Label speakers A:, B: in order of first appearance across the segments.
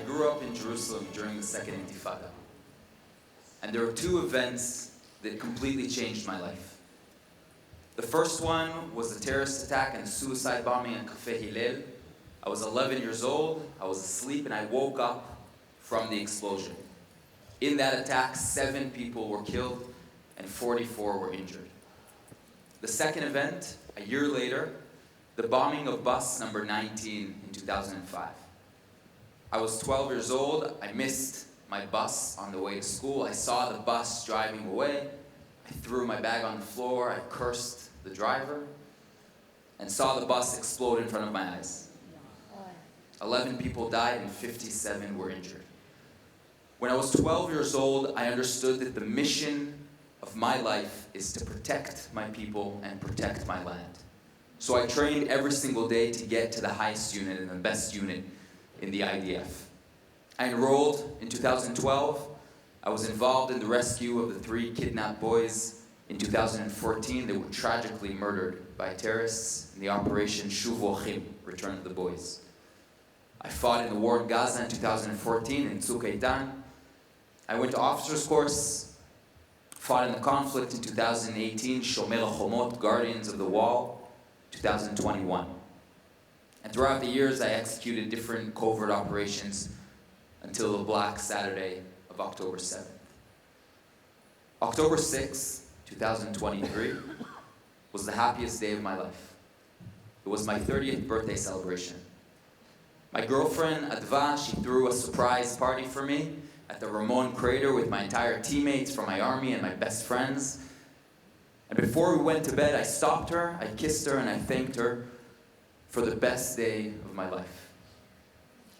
A: grew up in Jerusalem during the Second Intifada. And there were two events that completely changed my life. The first one was the terrorist attack and the suicide bombing in Cafe Hillel. I was 11 years old, I was asleep, and I woke up from the explosion. In that attack, 7 people were killed and 44 were injured. The second event, a year later, the bombing of bus number 19 in 2005. I was 12 years old, I missed my bus on the way to school. I saw the bus driving away. I threw my bag on the floor, I cursed the driver, and saw the bus explode in front of my eyes. 11 people died and 57 were injured. When I was 12 years old, I understood that the mission of my life is to protect my people and protect my land. So I trained every single day to get to the highest unit and the best unit in the IDF. I enrolled in 2012. I was involved in the rescue of the 3 kidnapped boys in 2014 that were tragically murdered by terrorists in the Operation Shuvu Achim, Return of the Boys. I fought in the war in Gaza in 2014 in Tzuk Eitan. I went to officer's course, fought in the conflict in 2018, Shomer HaChomot, Guardians of the Wall, 2021. And throughout the years, I executed different covert operations until the Black Saturday of October 7th. October 6th, 2023, was the happiest day of my life. It was my 30th birthday celebration. My girlfriend, Adva, she threw a surprise party for me at the Ramon crater with my entire teammates from my army and my best friends. And before we went to bed, I stopped her, I kissed her, and I thanked her for the best day of my life.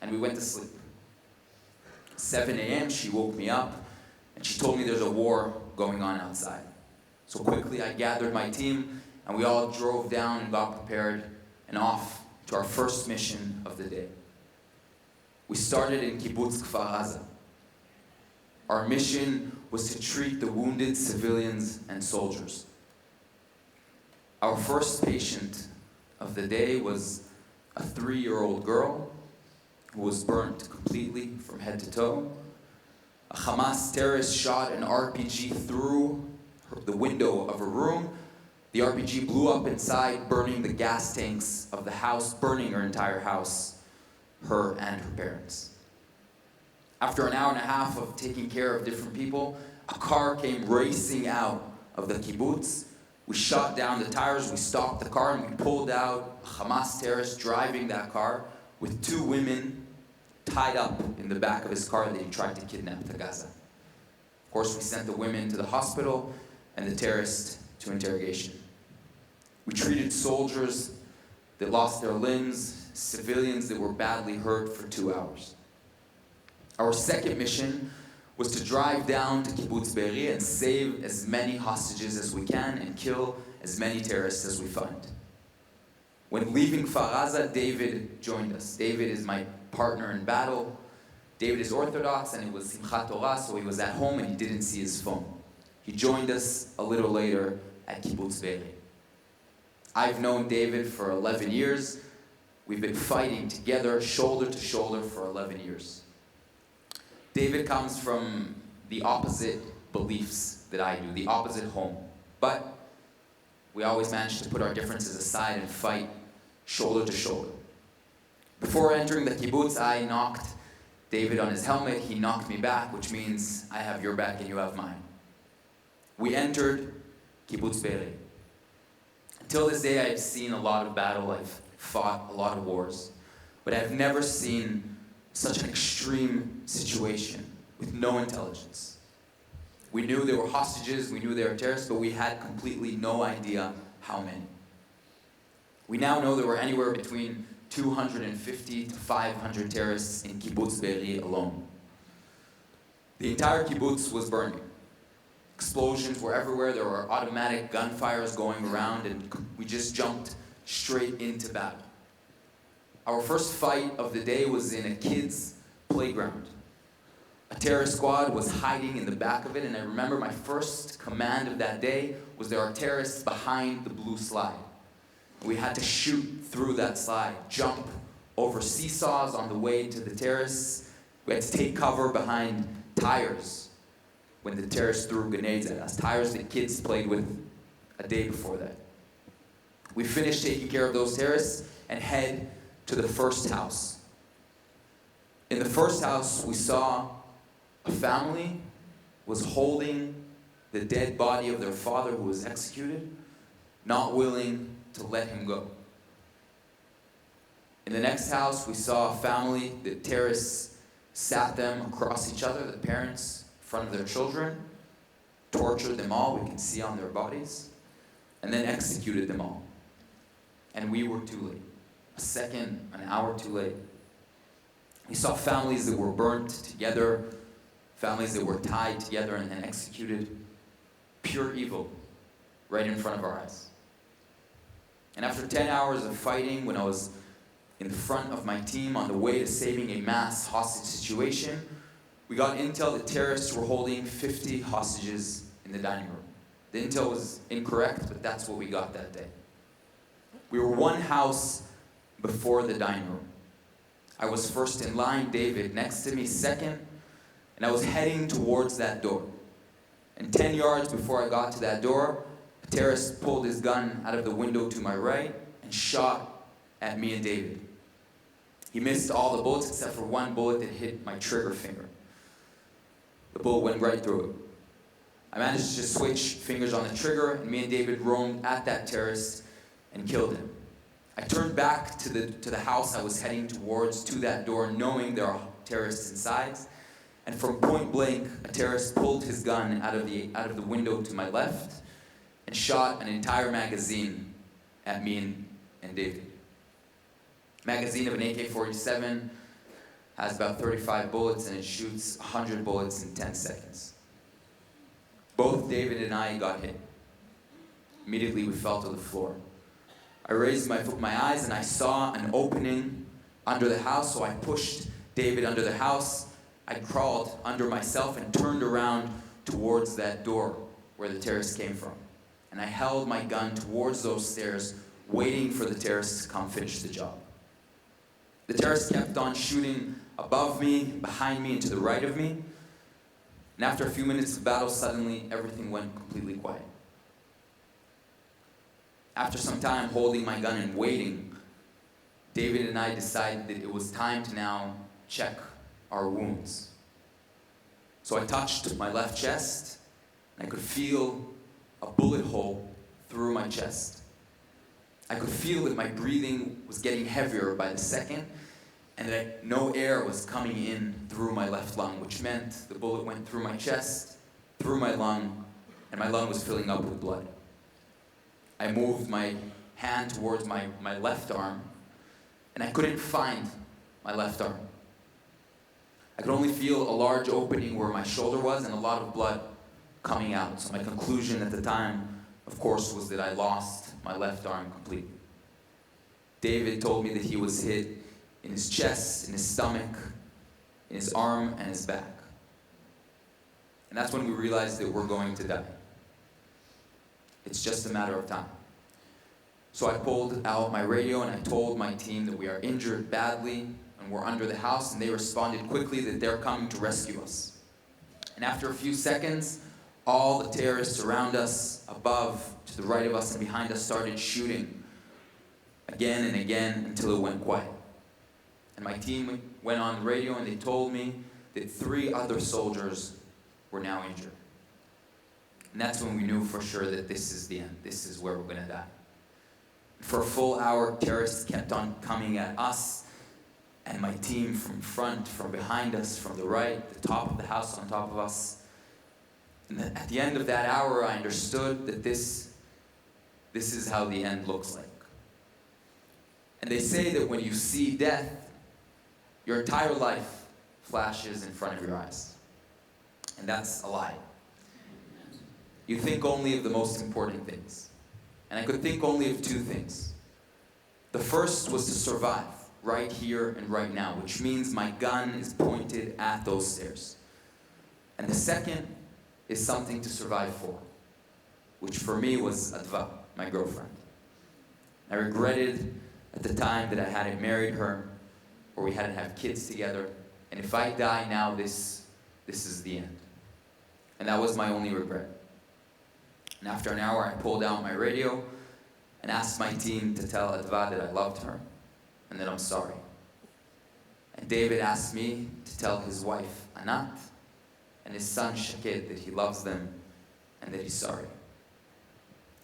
A: And we went to sleep. 7 a.m., she woke me up, and she told me there's a war going on outside. So quickly, I gathered my team, and we all drove down and got prepared and off to our first mission of the day. We started in Kibbutz Kfar Aza. Our mission was to treat the wounded civilians and soldiers. Our first patient of the day was a 3-year-old girl who was burnt completely from head to toe. A Hamas terrorist shot an RPG through the window of a room. The RPG blew up inside, burning the gas tanks of the house, burning her entire house, her and her parents. After an hour and a half of taking care of different people, a car came racing out of the kibbutz. We shot down the tires, we stopped the car, and we pulled out a Hamas terrorist driving that car with 2 women tied up in the back of his car that he tried to kidnap to Gaza. Of course, we sent the women to the hospital and the terrorist to interrogation. We treated soldiers that lost their limbs, civilians that were badly hurt for 2 hours. Our second mission was to drive down to Kibbutz Be'eri and save as many hostages as we can and kill as many terrorists as we find. When leaving Kfar Aza, David joined us. David is my partner in battle. David is Orthodox, and it was Simchat Torah, so he was at home and he didn't see his phone. He joined us a little later at Kibbutz Be'eri. I've known David for 11 years. We've been fighting together, shoulder to shoulder, for 11 years. David comes from the opposite beliefs that I do, the opposite home. But we always manage to put our differences aside and fight shoulder to shoulder. Before entering the kibbutz, I knocked David on his helmet. He knocked me back, which means I have your back and you have mine. We entered Kibbutz Be'eri. Until this day, I've seen a lot of battle. I've fought a lot of wars. But I've never seen such an extreme situation with no intelligence. We knew there were hostages, we knew there were terrorists, but we had completely no idea how many. We now know there were anywhere between 250 to 500 terrorists in Kibbutz Be'eri alone. The entire kibbutz was burning. Explosions were everywhere, there were automatic gunfires going around, and we just jumped straight into battle. Our first fight of the day was in a kid's playground. A terrorist squad was hiding in the back of it, and I remember my first command of that day was there are terrorists behind the blue slide. We had to shoot through that slide, jump over seesaws on the way to the terrorists, We had to take cover behind tires when the terrorists threw grenades at us, tires that kids played with a day before that. We finished taking care of those terrorists and head to the first house. In the first house, we saw a family was holding the dead body of their father who was executed, not willing to let him go. In the next house, we saw a family, the terrorists sat them across each other, the parents, in front of their children, tortured them all, we can see on their bodies, and then executed them all. And we were too late. An hour too late. We saw families that were burnt together, families that were tied together and executed. Pure evil right in front of our eyes. And after 10 hours of fighting, when I was in the front of my team on the way to saving a mass hostage situation, we got intel that terrorists were holding 50 hostages in the dining room. The intel was incorrect, but that's what we got that day. We were one house before the dining room. I was first in line, David next to me second, and I was heading towards that door. And 10 yards before I got to that door, a terrorist pulled his gun out of the window to my right and shot at me and David. He missed all the bullets except for one bullet that hit my trigger finger. The bullet went right through it. I managed to switch fingers on the trigger, and me and David roamed at that terrorist and killed him. I turned back to the house I was heading towards, to that door, knowing there are terrorists inside. And from point blank, a terrorist pulled his gun out of the window to my left and shot an entire magazine at me and David. Magazine of an AK-47 has about 35 bullets and it shoots 100 bullets in 10 seconds. Both David and I got hit. Immediately we fell to the floor. I raised my eyes and I saw an opening under the house, so I pushed David under the house. I crawled under myself and turned around towards that door where the terrorists came from. And I held my gun towards those stairs, waiting for the terrorists to come finish the job. The terrorists kept on shooting above me, behind me, and to the right of me. And after a few minutes of battle, suddenly everything went completely quiet. After some time holding my gun and waiting, David and I decided that it was time to now check our wounds. So I touched my left chest, and I could feel a bullet hole through my chest. I could feel that my breathing was getting heavier by the second, and that no air was coming in through my left lung, which meant the bullet went through my chest, through my lung, and my lung was filling up with blood. I moved my hand towards my left arm, and I couldn't find my left arm. I could only feel a large opening where my shoulder was and a lot of blood coming out. So my conclusion at the time, of course, was that I lost my left arm completely. David told me that he was hit in his chest, in his stomach, in his arm, and his back. And that's when we realized that we're going to die. It's just a matter of time. So I pulled out my radio and I told my team that we are injured badly and we're under the house, and they responded quickly that they're coming to rescue us. And after a few seconds, all the terrorists around us, above, to the right of us, and behind us started shooting again and again until it went quiet. And my team went on the radio and they told me that 3 other soldiers were now injured. And that's when we knew for sure that this is the end. This is where we're going to die. For a full hour, terrorists kept on coming at us and my team from front, from behind us, from the right, the top of the house on top of us. And at the end of that hour, I understood that this is how the end looks like. And they say that when you see death, your entire life flashes in front of your eyes. And that's a lie. You think only of the most important things. And I could think only of 2 things. The first was to survive, right here and right now, which means my gun is pointed at those stairs. And the second is something to survive for, which for me was Adva, my girlfriend. I regretted at the time that I hadn't married her, or we hadn't had kids together, And if I die now, this is the end. And that was my only regret. And after an hour, I pulled out my radio and asked my team to tell Adva that I loved her and that I'm sorry. And David asked me to tell his wife, Anat, and his son, Shaked, that he loves them and that he's sorry.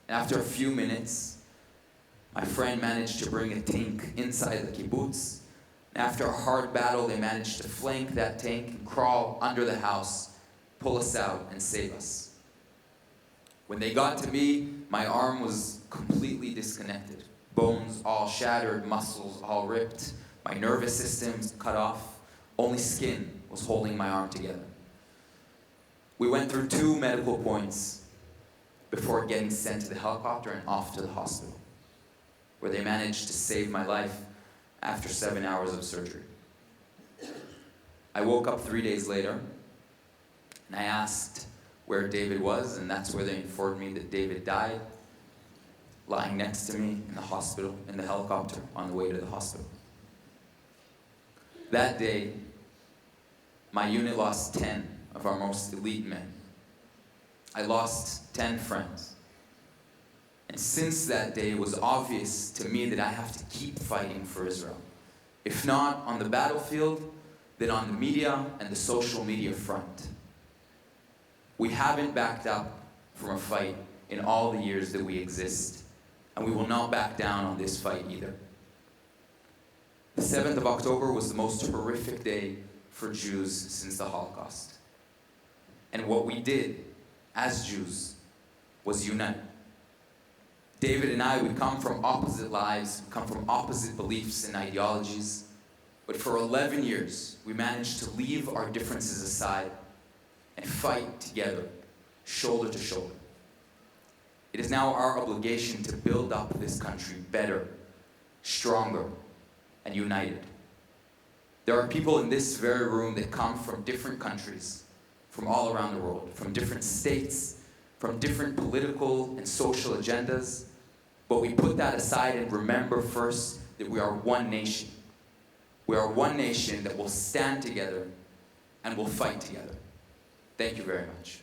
A: And after a few minutes, my friend managed to bring a tank inside the kibbutz. And after a hard battle, they managed to flank that tank and crawl under the house, pull us out, and save us. When they got to me, my arm was completely disconnected. Bones all shattered, muscles all ripped, my nervous system's cut off. Only skin was holding my arm together. We went through 2 medical points before getting sent to the helicopter and off to the hospital, where they managed to save my life after 7 hours of surgery. I woke up 3 days later, and I asked where David was, and that's where they informed me that David died, lying next to me in the hospital, in the helicopter, on the way to the hospital. That day, my unit lost 10 of our most elite men. I lost 10 friends. And since that day, it was obvious to me that I have to keep fighting for Israel. If not on the battlefield, then on the media and the social media front. We haven't backed up from a fight in all the years that we exist, and we will not back down on this fight either. The 7th of October was the most horrific day for Jews since the Holocaust. And what we did as Jews was unite. David and I, we come from opposite lives, we come from opposite beliefs and ideologies, but for 11 years, we managed to leave our differences aside and fight together, shoulder to shoulder. It is now our obligation to build up this country better, stronger, and united. There are people in this very room that come from different countries, from all around the world, from different states, from different political and social agendas, but we put that aside and remember first that we are one nation. We are one nation that will stand together and will fight together. Thank you very much.